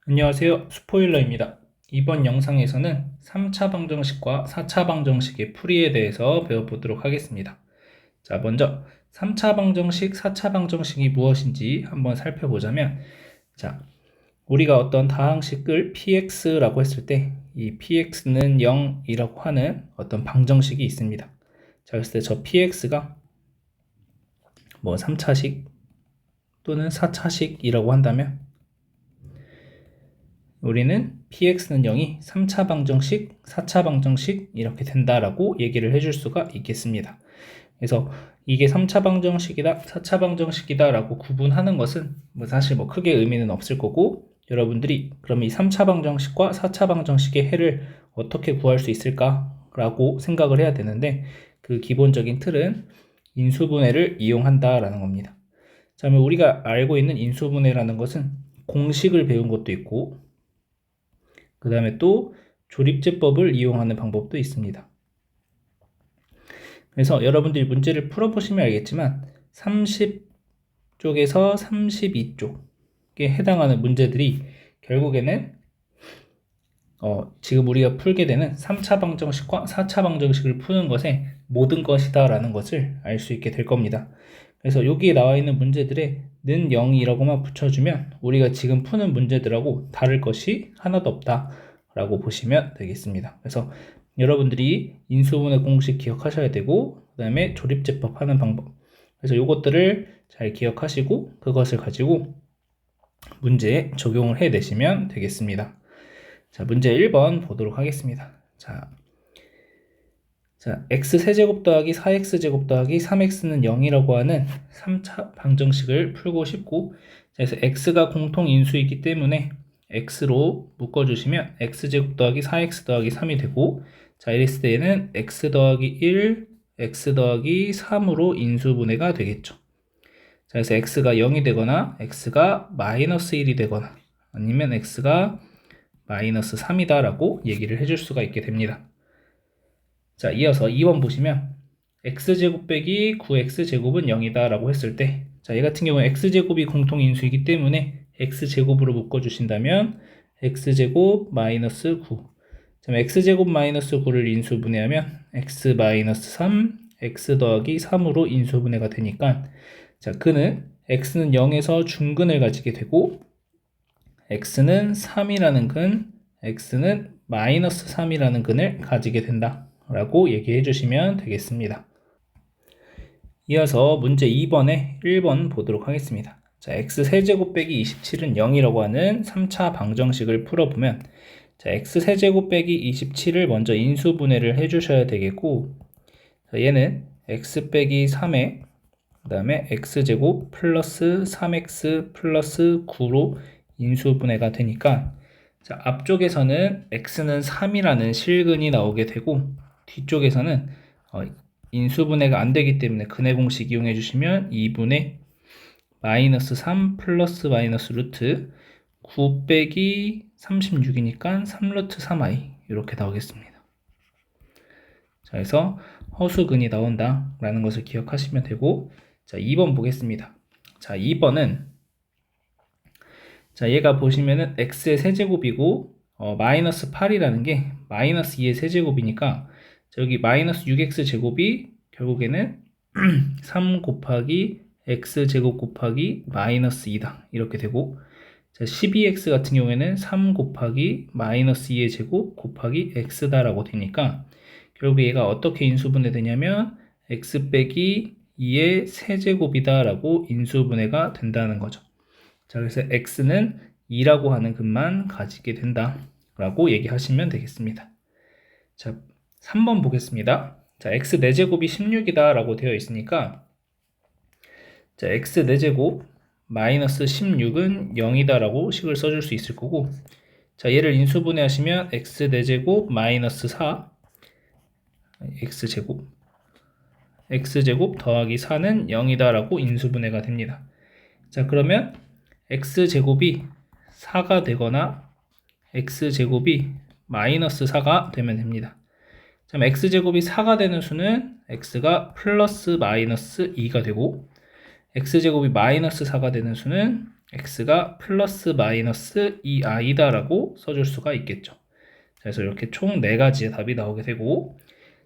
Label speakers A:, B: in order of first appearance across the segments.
A: 안녕하세요. 스포일러입니다. 이번 영상에서는 3차 방정식과 4차 방정식의 풀이에 대해서 배워보도록 하겠습니다. 자, 먼저 3차 방정식, 4차 방정식이 무엇인지 한번 살펴보자면, 자, 우리가 어떤 다항식을 px라고 했을 때 이 px는 0이라고 하는 어떤 방정식이 있습니다. 자, 그랬을 때 저 px가 뭐 3차식 또는 4차식이라고 한다면 우리는 px는 0이 3차 방정식, 4차 방정식 이렇게 된다라고 얘기를 해줄 수가 있겠습니다. 그래서 이게 3차 방정식이다, 4차 방정식이다 라고 구분하는 것은 사실 크게 의미는 없을 거고, 여러분들이 그럼 이 3차 방정식과 4차 방정식의 해를 어떻게 구할 수 있을까 라고 생각을 해야 되는데, 그 기본적인 틀은 인수분해를 이용한다 라는 겁니다. 자, 그러면 우리가 알고 있는 인수분해라는 것은 공식을 배운 것도 있고, 그 다음에 또 조립제법을 이용하는 방법도 있습니다. 그래서 여러분들이 문제를 풀어보시면 알겠지만 30쪽에서 32쪽에 해당하는 문제들이 결국에는 지금 우리가 풀게 되는 3차 방정식과 4차 방정식을 푸는 것의 모든 것이다 라는 것을 알 수 있게 될 겁니다. 그래서 여기에 나와 있는 문제들에 는 0이라고만 붙여주면 우리가 지금 푸는 문제들하고 다를 것이 하나도 없다 라고 보시면 되겠습니다. 그래서 여러분들이 인수분해 공식 기억하셔야 되고, 그 다음에 조립제법 하는 방법, 그래서 이것들을 잘 기억하시고 그것을 가지고 문제에 적용을 해내시면 되겠습니다. 자, 문제 1번 보도록 하겠습니다. 자, x세제곱 더하기 4x제곱 더하기 3x는 0이라고 하는 3차 방정식을 풀고 싶고, 그래서 x가 공통인수이기 때문에 x로 묶어주시면 x제곱 더하기 4x 더하기 3이 되고, 자, 이랬을 때에는 x 더하기 1, x 더하기 3으로 인수분해가 되겠죠. 자, 그래서 x가 0이 되거나 x가 마이너스 1이 되거나 아니면 x가 마이너스 3이다 라고 얘기를 해줄 수가 있게 됩니다. 자, 이어서 2번 보시면 x제곱 빼기 9x제곱은 0이다 라고 했을 때, 자, 얘 같은 경우는 x제곱이 공통인수이기 때문에 x제곱으로 묶어주신다면 x제곱 마이너스 9, x제곱 마이너스 9를 인수분해하면 x 마이너스 3, x 더하기 3으로 인수분해가 되니까, 자, 그는 x는 0에서 중근을 가지게 되고 x는 3이라는 근, x는 마이너스 3이라는 근을 가지게 된다 라고 얘기해 주시면 되겠습니다. 이어서 문제 2번에 1번 보도록 하겠습니다. 자, x세제곱 빼기 27은 0이라고 하는 3차 방정식을 풀어보면, 자, x세제곱 빼기 27을 먼저 인수분해를 해주셔야 되겠고, 자, 얘는 x 빼기 3에 그 다음에 x제곱 플러스 3x 플러스 9로 인수분해가 되니까, 자, 앞쪽에서는 x는 3이라는 실근이 나오게 되고, 뒤쪽에서는 인수분해가 안 되기 때문에 근해 공식 이용해 주시면 2분의 마이너스 3 플러스 마이너스 루트 9 빼기 36이니까 3 루트 3i 이렇게 나오겠습니다. 자, 그래서 허수근이 나온다 라는 것을 기억하시면 되고, 자, 2번 보겠습니다. 자, 2번은 자, 얘가 보시면은 x의 세제곱이고 마이너스 8이라는 게 마이너스 2의 세제곱이니까, 자, 여기 마이너스 6x 제곱이 결국에는 3 곱하기 x제곱 곱하기 마이너스 2다 이렇게 되고, 자, 12x 같은 경우에는 3 곱하기 마이너스 2의 제곱 곱하기 x다 라고 되니까, 결국 얘가 어떻게 인수분해 되냐면 x 빼기 2의 세제곱이다 라고 인수분해가 된다는 거죠. 자, 그래서 x는 2라고 하는 근만 가지게 된다 라고 얘기하시면 되겠습니다. 자, 3번 보겠습니다. 자, x 4제곱이 16이다 라고 되어 있으니까, 자, x 4제곱 마이너스 16은 0이다 라고 식을 써줄 수 있을 거고, 자, 얘를 인수분해 하시면 x 4제곱 마이너스 4 x제곱 더하기 4는 0이다 라고 인수분해가 됩니다. 자, 그러면 x제곱이 4가 되거나 x제곱이 마이너스 4가 되면 됩니다. 자, x제곱이 4가 되는 수는 x가 플러스 마이너스 2가 되고, x제곱이 마이너스 4가 되는 수는 x가 플러스 마이너스 2i다 라고 써줄 수가 있겠죠. 그래서 이렇게 총 4가지의 답이 나오게 되고,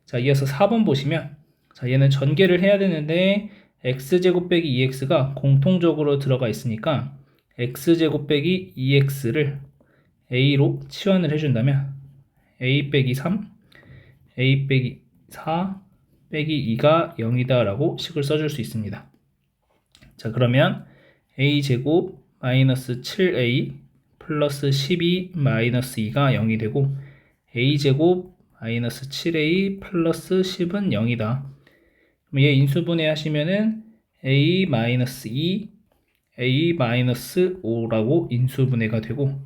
A: 자, 이어서 4번 보시면, 자, 얘는 전개를 해야 되는데 x제곱 빼기 2x가 공통적으로 들어가 있으니까 x제곱 빼기 2x를 a로 치환을 해준다면 a 빼기 3, a 빼기 4 빼기 2가 0이다 라고 식을 써줄 수 있습니다. 자, 그러면 a제곱 마이너스 7a 플러스 12 마이너스 2가 0이 되고, a제곱 마이너스 7a 플러스 10은 0이다. 그럼 얘 인수분해 하시면은 a 마이너스 2, a 마이너스 5라고 인수분해가 되고,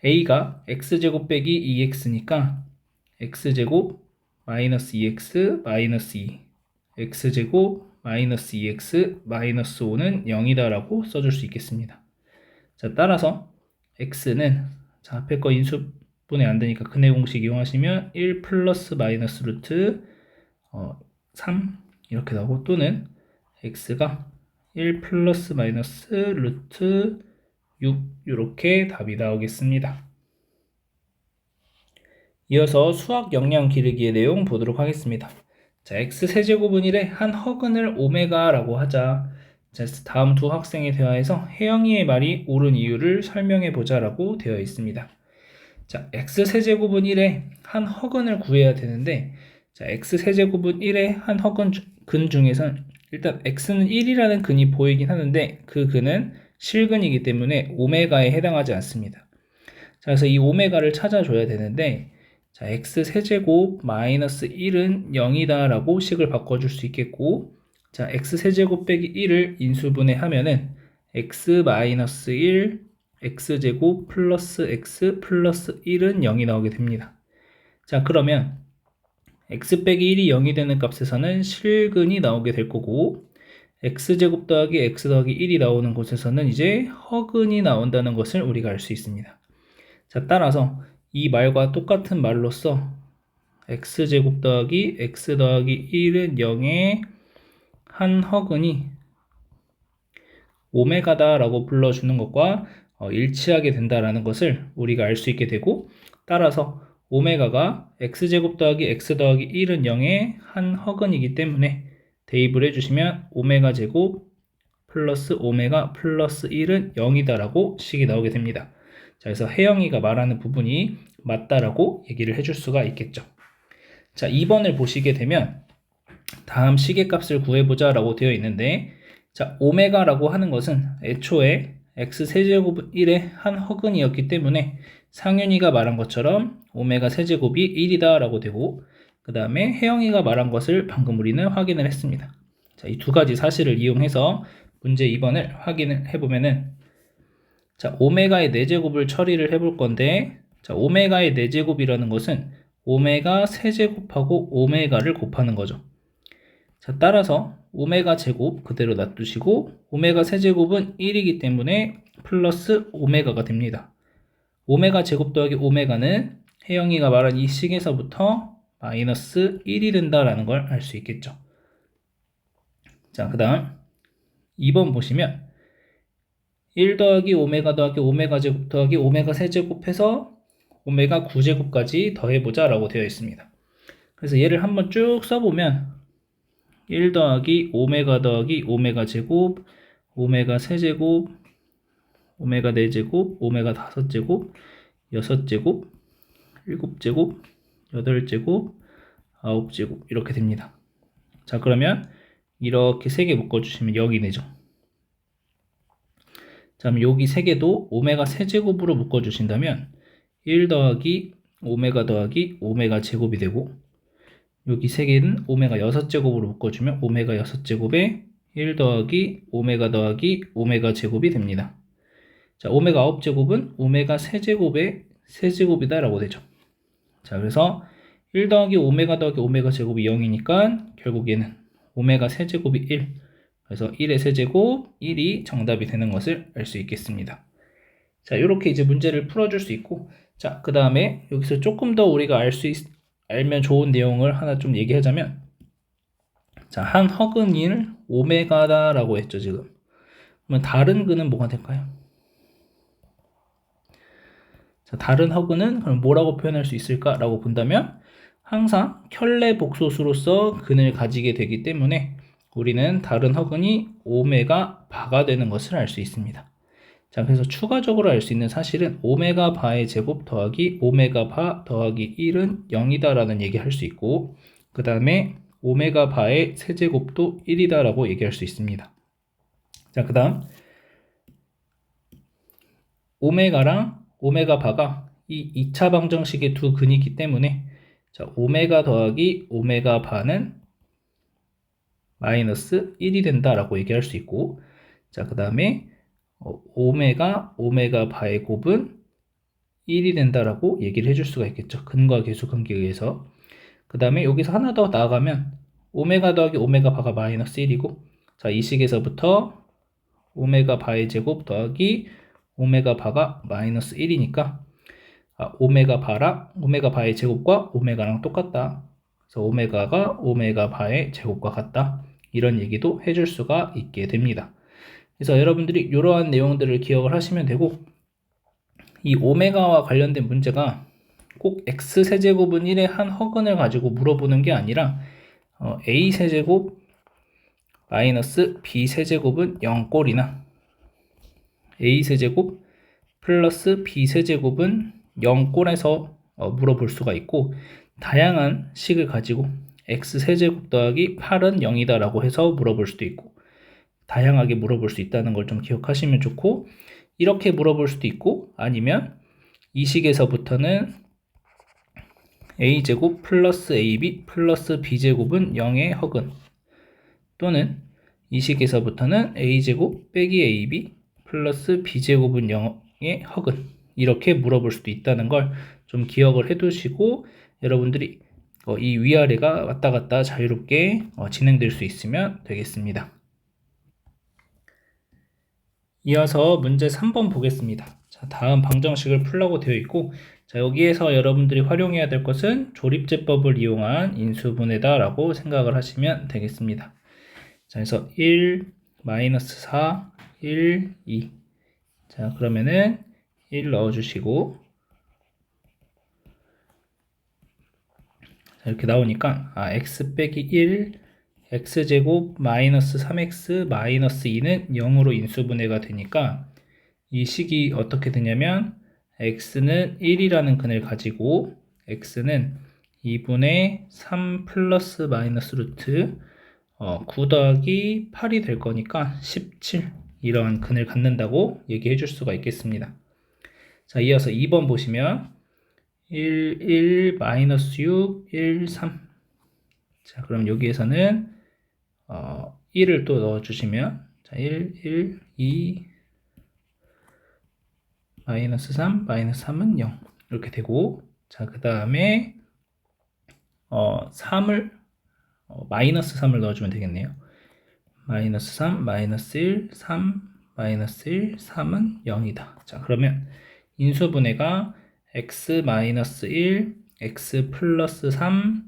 A: a가 x제곱 빼기 2x니까 x제곱 마이너스 2x 마이너스 2, x제곱 마이너스 2x 마이너스 5는 0이다 라고 써줄 수 있겠습니다. 자, 따라서 x는, 자, 앞에 거 인수분해 안 되니까 근해 공식 이용하시면 1 플러스 마이너스 루트 3 이렇게 나오고, 또는 x가 1 플러스 마이너스 루트 6 이렇게 답이 나오겠습니다. 이어서 수학 역량 기르기의 내용 보도록 하겠습니다. 자, x세제곱은 1에 한 허근을 오메가라고 하자. 자, 다음 두 학생의 대화에서 혜영이의 말이 옳은 이유를 설명해 보자라고 되어 있습니다. 자, x세제곱은 1에 한 허근을 구해야 되는데, 자, x세제곱은 1의 한 허근 근 중에선 일단 x는 1이라는 근이 보이긴 하는데 그 근은 실근이기 때문에 오메가에 해당하지 않습니다. 자, 그래서 이 오메가를 찾아줘야 되는데, 자, x세제곱 마이너스 1은 0이다 라고 식을 바꿔줄 수 있겠고, 자, x세제곱 빼기 1을 인수분해 하면은 x 마이너스 1, x제곱 플러스 x 플러스 1은 0이 나오게 됩니다. 자, 그러면 x 빼기 1이 0이 되는 값에서는 실근이 나오게 될 거고, x제곱 더하기 x 더하기 1이 나오는 곳에서는 이제 허근이 나온다는 것을 우리가 알 수 있습니다. 자, 따라서 이 말과 똑같은 말로써 x제곱 더하기 x 더하기 1은 0의 한 허근이 오메가다 라고 불러주는 것과 일치하게 된다라는 것을 우리가 알 수 있게 되고, 따라서 오메가가 x제곱 더하기 x 더하기 1은 0의 한 허근이기 때문에 대입을 해주시면 오메가 제곱 플러스 오메가 플러스 1은 0이다 라고 식이 나오게 됩니다. 자, 그래서 혜영이가 말하는 부분이 맞다라고 얘기를 해줄 수가 있겠죠. 자, 2번을 보시게 되면 다음 식의 값을 구해보자 라고 되어 있는데, 자, 오메가라고 하는 것은 애초에 x세제곱은 1의 한 허근이었기 때문에 상윤이가 말한 것처럼 오메가 세제곱이 1이다 라고 되고, 그 다음에 혜영이가 말한 것을 방금 우리는 확인을 했습니다. 자, 이 두 가지 사실을 이용해서 문제 2번을 확인을 해보면은, 자, 오메가의 4제곱을 처리를 해볼 건데, 자, 오메가의 4제곱이라는 것은 오메가 세제곱하고 오메가를 곱하는 거죠. 자, 따라서 오메가 제곱 그대로 놔두시고 오메가 세제곱은 1이기 때문에 플러스 오메가가 됩니다. 오메가 제곱 더하기 오메가는 혜영이가 말한 이 식에서부터 마이너스 1이 된다라는 걸 알 수 있겠죠. 자, 그 다음 2번 보시면 1 더하기 오메가 더하기 오메가 제곱 더하기 오메가 세제곱해서 오메가 9제곱까지 더해보자 라고 되어 있습니다. 그래서 얘를 한번 쭉 써보면 1 더하기 오메가 더하기 오메가 제곱, 오메가 세제곱, 오메가 4제곱, 오메가 5제곱, 6제곱, 7제곱, 8제곱, 9제곱 이렇게 됩니다. 자, 그러면 이렇게 3개 묶어주시면 0이 되죠. 자, 그럼 여기 3개도 오메가 세제곱으로 묶어주신다면 1 더하기 오메가 더하기 오메가 제곱이 되고, 여기 3개는 오메가 6제곱으로 묶어주면 오메가 6제곱에 1 더하기 오메가 더하기 오메가 제곱이 됩니다. 자, 오메가 9제곱은 오메가 세제곱의 세제곱이다 라고 되죠. 자, 그래서 1 더하기 오메가 더하기 오메가 제곱이 0이니까 결국에는 오메가 세제곱이 1, 그래서 1의 세제곱 1이 정답이 되는 것을 알 수 있겠습니다. 자, 이렇게 이제 문제를 풀어줄 수 있고, 자, 그 다음에 여기서 조금 더 우리가 알면 좋은 내용을 하나 좀 얘기하자면, 자, 한 허근일 오메가다라고 했죠, 지금. 그러면 다른 근은 뭐가 될까요? 자, 다른 허근은 그럼 뭐라고 표현할 수 있을까라고 본다면 항상 켤레 복소수로서 근을 가지게 되기 때문에 우리는 다른 허근이 오메가 바가 되는 것을 알 수 있습니다. 자, 그래서 추가적으로 알 수 있는 사실은 오메가 바의 제곱 더하기 오메가 바 더하기 1은 0이다라는 얘기 할 수 있고, 그 다음에 오메가 바의 세제곱도 1이다라고 얘기할 수 있습니다. 자, 그 다음 오메가랑 오메가 바가 이 2차 방정식의 두 근이기 때문에 자, 오메가 더하기 오메가 바는 마이너스 1이 된다라고 얘기할 수 있고, 자, 그 다음에 오메가 바의 곱은 1이 된다라고 얘기를 해줄 수가 있겠죠. 근과 계수 관계에 의해서. 그 다음에 여기서 하나 더 나아가면 오메가 더하기 오메가 바가 마이너스 1이고, 자, 이 식에서부터 오메가 바의 제곱 더하기 오메가 바가 마이너스 1이니까 오메가 바랑 오메가 바의 제곱과 오메가랑 똑같다. 그래서 오메가가 오메가 바의 제곱과 같다. 이런 얘기도 해줄 수가 있게 됩니다. 그래서 여러분들이 이러한 내용들을 기억을 하시면 되고, 이 오메가와 관련된 문제가 꼭 x세제곱은 1의 한 허근을 가지고 물어보는 게 아니라 a세제곱 마이너스 b세제곱은 0꼴이나 a세제곱 플러스 b세제곱은 0꼴에서 물어볼 수가 있고, 다양한 식을 가지고 x세제곱 더하기 8은 0이다 라고 해서 물어볼 수도 있고, 다양하게 물어볼 수 있다는 걸 좀 기억하시면 좋고, 이렇게 물어볼 수도 있고, 아니면 이 식에서부터는 a제곱 플러스 ab 플러스 b제곱은 0의 허근, 또는 이 식에서부터는 a제곱 빼기 ab 플러스 b제곱은 0의 허근, 이렇게 물어볼 수도 있다는 걸 좀 기억을 해 두시고 여러분들이 이 위아래가 왔다 갔다 자유롭게 진행될 수 있으면 되겠습니다. 이어서 문제 3번 보겠습니다. 자, 다음 방정식을 풀라고 되어 있고, 자, 여기에서 여러분들이 활용해야 될 것은 조립제법을 이용한 인수분해다 라고 생각을 하시면 되겠습니다. 자, 그래서 1, 마이너스 4, 1, 2. 자, 그러면은 1 넣어주시고, 자, 이렇게 나오니까 x 빼기 1, x제곱 마이너스 3x 마이너스 2는 0으로 인수분해가 되니까 이 식이 어떻게 되냐면 x는 1이라는 근을 가지고 x는 2분의 3 플러스 마이너스 루트 9 더하기 8이 될 거니까 17, 이러한 근을 갖는다고 얘기해 줄 수가 있겠습니다. 자, 이어서 2번 보시면 1, 1, 마이너스 6, 1, 3. 자, 그럼 여기에서는 1을 또 넣어주시면, 자, 1, 1, 2, 마이너스 3, 마이너스 3은 0. 이렇게 되고, 자, 그 다음에 3을, 마이너스 3을 넣어주면 되겠네요. 마이너스 3, 마이너스 1, 3, 마이너스 1, 3은 0이다. 자, 그러면 인수분해가 x 마이너스 1, x 플러스 3,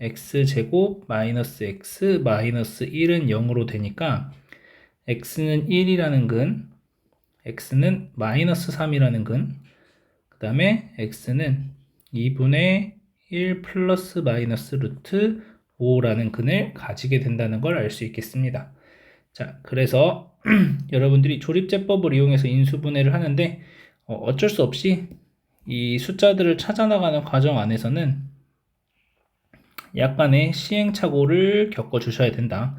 A: x제곱 마이너스 x 마이너스 1은 0으로 되니까 x는 1이라는 근, x는 마이너스 3이라는 근, 그 다음에 x는 2분의 1 플러스 마이너스 루트 5라는 근을 가지게 된다는 걸 알 수 있겠습니다. 자, 그래서 여러분들이 조립제법을 이용해서 인수분해를 하는데 어쩔 수 없이 이 숫자들을 찾아나가는 과정 안에서는 약간의 시행착오를 겪어주셔야 된다.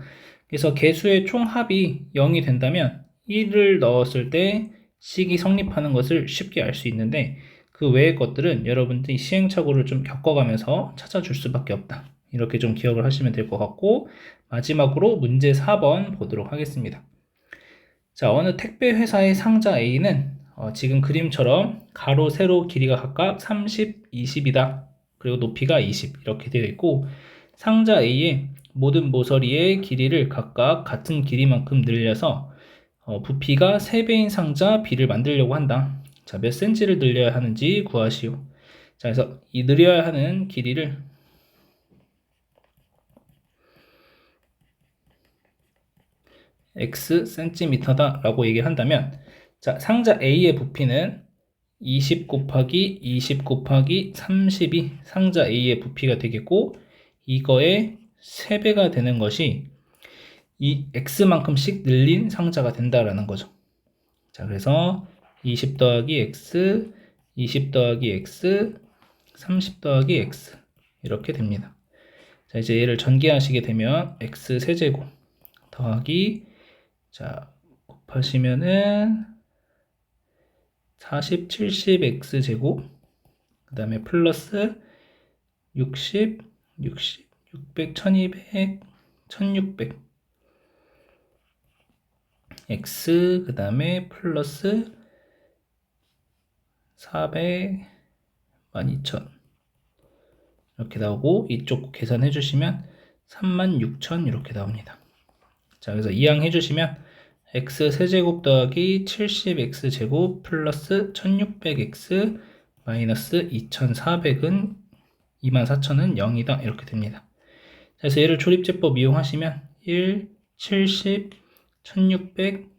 A: 그래서 개수의 총합이 0이 된다면 1을 넣었을 때 식이 성립하는 것을 쉽게 알 수 있는데, 그 외의 것들은 여러분들이 시행착오를 좀 겪어가면서 찾아줄 수밖에 없다. 이렇게 좀 기억을 하시면 될 것 같고, 마지막으로 문제 4번 보도록 하겠습니다. 자, 어느 택배 회사의 상자 A는 지금 그림처럼 가로, 세로 길이가 각각 30, 20이다. 그리고 높이가 20 이렇게 되어 있고, 상자 A의 모든 모서리의 길이를 각각 같은 길이만큼 늘려서 부피가 3배인 상자 B를 만들려고 한다. 자, 몇 cm를 늘려야 하는지 구하시오. 자, 그래서 이 늘려야 하는 길이를 x cm다 라고 얘기를 한다면, 자, 상자 A의 부피는 20 곱하기 20 곱하기 30이 상자 A의 부피가 되겠고, 이거의 3배가 되는 것이 이 x만큼씩 늘린 상자가 된다라는 거죠. 자, 그래서 20 더하기 x, 20 더하기 x, 30 더하기 x 이렇게 됩니다. 자, 이제 얘를 전개하시게 되면 x 세제곱 더하기, 자, 곱하시면은 40, 70 x 제곱, 그 다음에 플러스 60, 60, 600, 1200, 1600 x, 그 다음에 플러스 400, 12,000 이렇게 나오고, 이쪽 계산해 주시면 36,000 이렇게 나옵니다. 자, 그래서 이항 해주시면 x 세제곱 더하기 70x 제곱 플러스 1600x 마이너스 2400은 24,000은 0이다 이렇게 됩니다. 그래서 얘를 조립제법 이용하시면 1, 70, 1600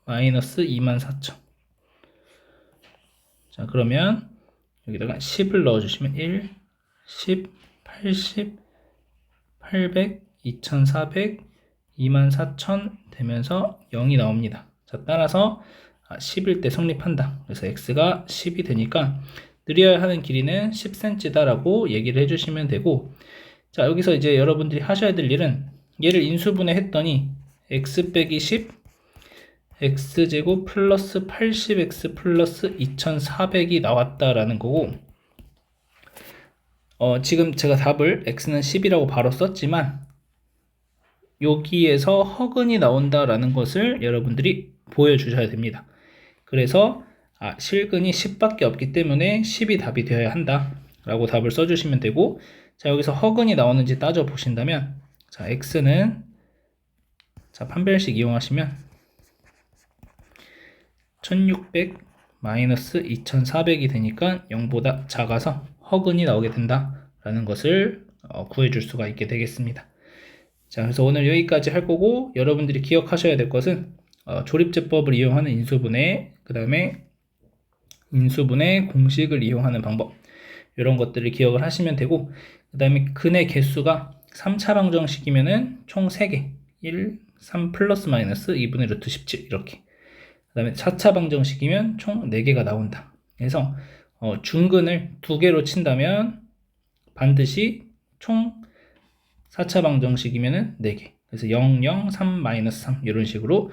A: 마이너스 24,000. 자, 그러면 여기다가 10을 넣어주시면 1, 10, 80, 800, 2400, 24,000 되면서 0이 나옵니다. 자, 따라서 10일 때 성립한다. 그래서 x가 10이 되니까 느려야 하는 길이는 10cm다 라고 얘기를 해주시면 되고, 자, 여기서 이제 여러분들이 하셔야 될 일은 얘를 인수분해 했더니 x 빼기 10, x제곱 플러스 80x 플러스 2400이 나왔다라는 거고, 지금 제가 답을 x는 10이라고 바로 썼지만 여기에서 허근이 나온다라는 것을 여러분들이 보여주셔야 됩니다. 그래서 실근이 10밖에 없기 때문에 10이 답이 되어야 한다 라고 답을 써주시면 되고, 자, 여기서 허근이 나오는지 따져 보신다면, 자, x는, 자, 판별식 이용하시면 1600 마이너스 2400이 되니까 0보다 작아서 허근이 나오게 된다 라는 것을 구해줄 수가 있게 되겠습니다. 자, 그래서 오늘 여기까지 할 거고, 여러분들이 기억하셔야 될 것은 조립제법을 이용하는 인수분해, 그 다음에 인수분해 공식을 이용하는 방법, 이런 것들을 기억을 하시면 되고, 그 다음에 근의 개수가 3차 방정식이면은 총 3개, 1, 3 플러스 마이너스 2분의 루트 17 이렇게. 그 다음에 4차 방정식이면 총 4개가 나온다. 그래서 중근을 2개로 친다면 반드시 총 4차 방정식이면은 4개. 그래서 0, 0, 3, 마이너스 3 이런 식으로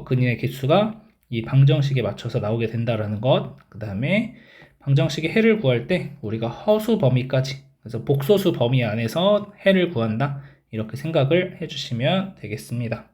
A: 근인의 개수가 이 방정식에 맞춰서 나오게 된다라는 것. 그 다음에 방정식의 해를 구할 때 우리가 허수 범위까지, 그래서 복소수 범위 안에서 해를 구한다 이렇게 생각을 해주시면 되겠습니다.